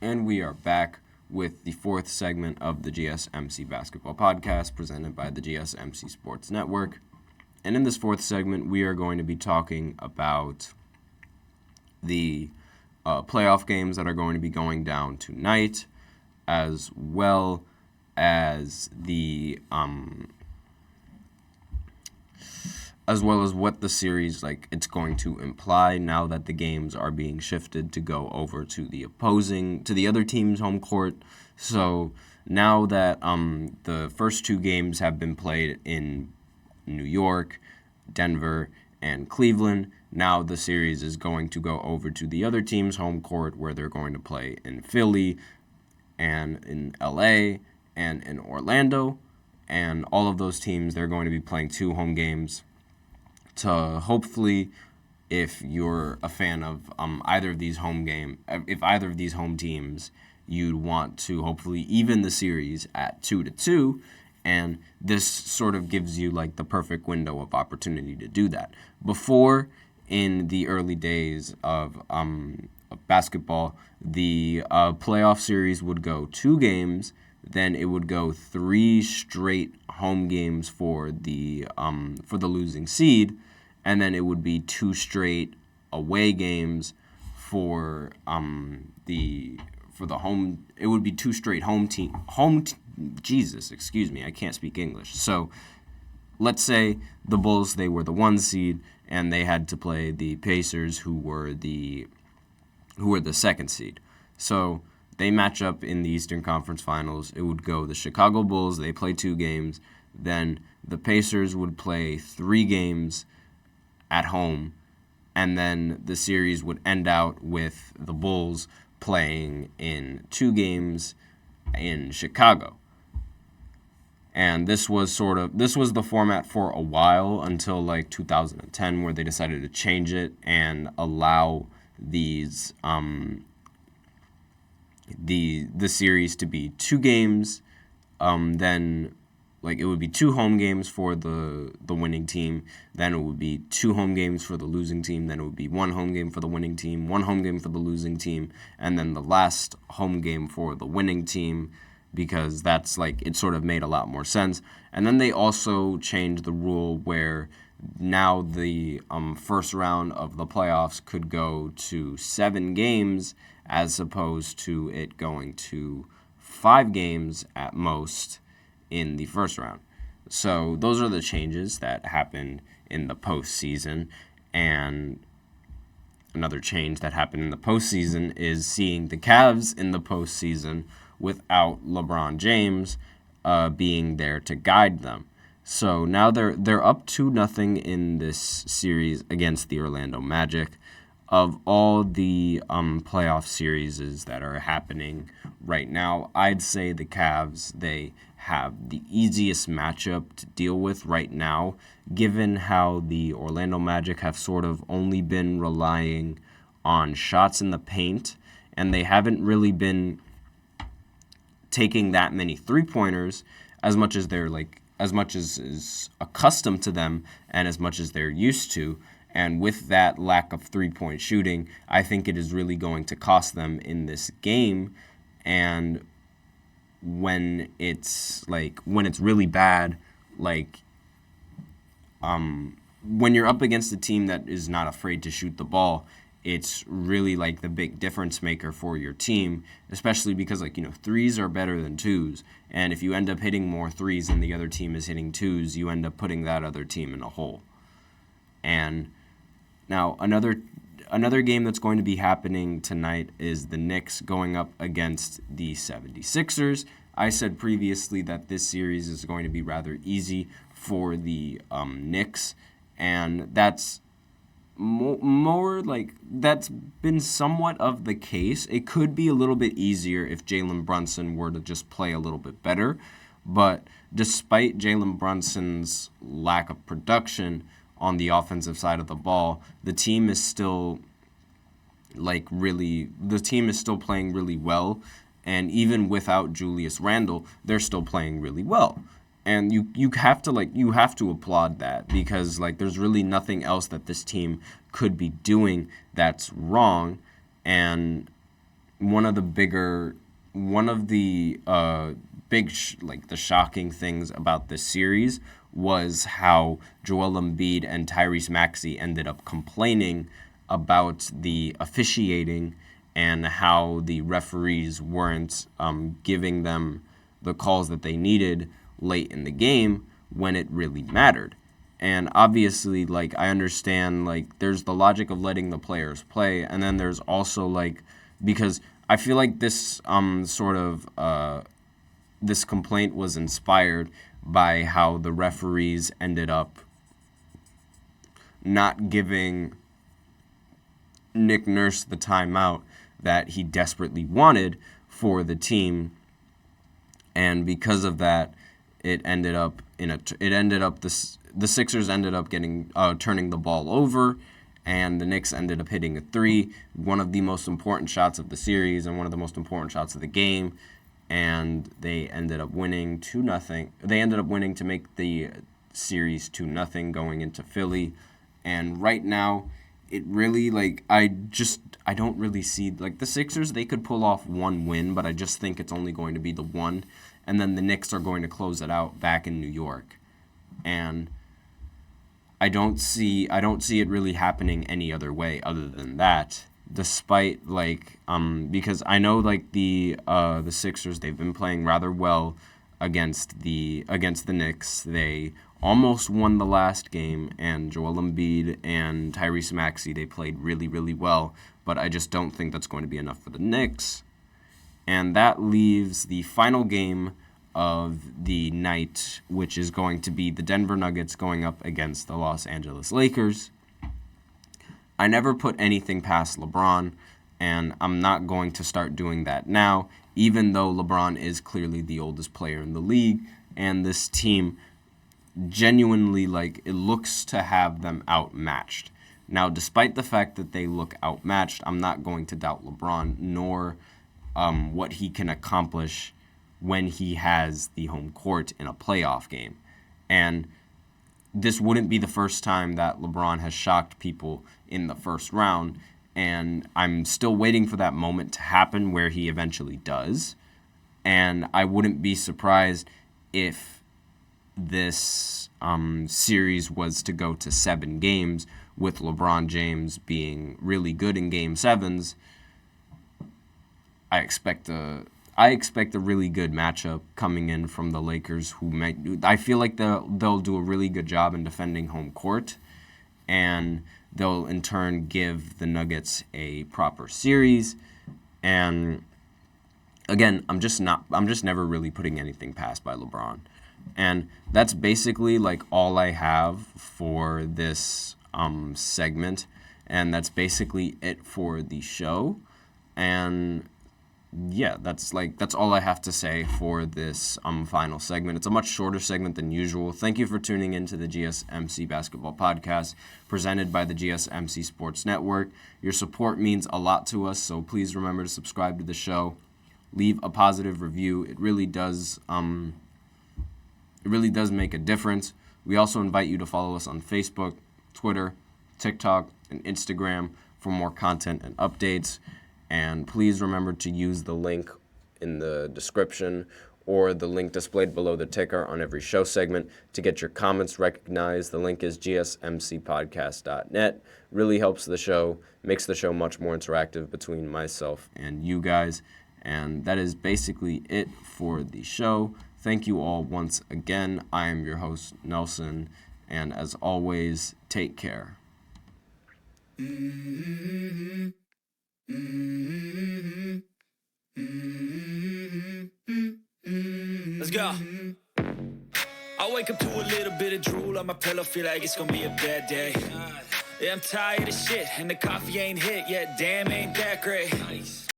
And we are back with the fourth segment of the GSMC Basketball Podcast presented by the GSMC Sports Network. And in this fourth segment, we are going to be talking about the playoff games that are going to be going down tonight, as well as what the series it's going to imply now that the games are being shifted to go over to the other team's home court. So now that the first two games have been played in New York, Denver, and Cleveland, now the series is going to go over to the other team's home court, where they're going to play in Philly and in LA and in Orlando. And all of those teams, they're going to be playing two home games to hopefully, if you're a fan of either of these home teams, you'd want to hopefully even the series at 2-2, and this sort of gives you the perfect window of opportunity to do that. Before, in the early days of basketball, the playoff series would go 2 games, then it would go 3 straight home games for the losing seed, and then it would be 2 straight away games for the home. It would be 2 straight Jesus, excuse me, I can't speak English. So let's say the Bulls, they were the 1 seed, and they had to play the Pacers, who were the 2nd seed. So they match up in the Eastern Conference Finals. It would go the Chicago Bulls, they play 2 games. Then the Pacers would play 3 games at home. And then the series would end out with the Bulls playing in 2 games in Chicago. And this was the format for a while until 2010, where they decided to change it and allow these the series to be 2 games. Then it would be 2 home games for the winning team. Then it would be 2 home games for the losing team. Then it would be 1 home game for the winning team, 1 home game for the losing team, and then the last home game for the winning team, because that's it sort of made a lot more sense. And then they also changed the rule where now the first round of the playoffs could go to 7 games as opposed to it going to 5 games at most in the first round. So those are the changes that happened in the postseason. And another change that happened in the postseason is seeing the Cavs in the postseason without LeBron James being there to guide them. So now they're up 2-0 in this series against the Orlando Magic. Of all the playoff series that are happening right now, I'd say the Cavs, they have the easiest matchup to deal with right now, given how the Orlando Magic have sort of only been relying on shots in the paint, and they haven't really been taking that many 3-pointers as much as is accustomed to them and as much as they're used to. And with that lack of 3-point shooting, I think it is really going to cost them in this game. And when it's really bad, when you're up against a team that is not afraid to shoot the ball, it's really the big difference maker for your team, especially because threes are better than twos. And if you end up hitting more threes and the other team is hitting twos, you end up putting that other team in a hole. And now another game that's going to be happening tonight is the Knicks going up against the 76ers. I said previously that this series is going to be rather easy for the Knicks, and that's more that's been somewhat of the case. It could be a little bit easier if Jalen Brunson were to just play a little bit better, but despite Jalen Brunson's lack of production on the offensive side of the ball, the team is still playing really well, and even without Julius Randle, they're still playing really well. And you have to applaud that, because there's really nothing else that this team could be doing that's wrong. And one of the the shocking things about this series was how Joel Embiid and Tyrese Maxey ended up complaining about the officiating and how the referees weren't giving them the calls that they needed late in the game when it really mattered. And obviously, like, I understand, like, there's the logic of letting the players play, and then there's also, like, because I feel like this this complaint was inspired by how the referees ended up not giving Nick Nurse the timeout that he desperately wanted for the team, and because of that, the Sixers ended up getting turning the ball over, and the Knicks ended up hitting a three, one of the most important shots of the series and one of the most important shots of the game, and they ended up winning 2-0. They ended up winning to make the series 2-0 going into Philly, and right now, it really, like, I don't really see, like, the Sixers, they could pull off one win, but I just think it's only going to be the one, and then the Knicks are going to close it out back in New York. And I don't see it really happening any other way other than that, despite, like, because I know, like, the Sixers, they've been playing rather well against the Knicks. They almost won the last game, and Joel Embiid and Tyrese Maxey, they played really, really well, but I just don't think that's going to be enough for the Knicks. And that leaves the final game of the night, which is going to be the Denver Nuggets going up against the Los Angeles Lakers. I never put anything past LeBron, and I'm not going to start doing that now, even though LeBron is clearly the oldest player in the league, and this team genuinely, like, it looks to have them outmatched. Now, despite the fact that they look outmatched, I'm not going to doubt LeBron, nor what he can accomplish when he has the home court in a playoff game. And this wouldn't be the first time that LeBron has shocked people in the first round, and I'm still waiting for that moment to happen where he eventually does. And I wouldn't be surprised if this series was to go to 7 games, with LeBron James being really good in Game 7s. I expect a really good matchup coming in from the Lakers, I feel like they'll do a really good job in defending home court, and they'll in turn give the Nuggets a proper series. And again, I'm just never really putting anything past by LeBron. And that's basically, like, all I have for this segment, and that's basically it for the show. And yeah, that's all I have to say for this final segment. It's a much shorter segment than usual. Thank you for tuning in to the GSMC Basketball Podcast, presented by the GSMC Sports Network. Your support means a lot to us, so please remember to subscribe to the show. Leave a positive review. It really does make a difference. We also invite you to follow us on Facebook, Twitter, TikTok, and Instagram for more content and updates. And please remember to use the link in the description or the link displayed below the ticker on every show segment to get your comments recognized. The link is gsmcpodcast.net. Really helps the show, makes the show much more interactive between myself and you guys. And that is basically it for the show. Thank you all once again. I am your host, Nelson, and as always, take care. Let's go. I wake up to a little bit of drool on my pillow, feel like it's gonna be a bad day. Yeah, I'm tired of shit, and the coffee ain't hit yet, damn, ain't that great.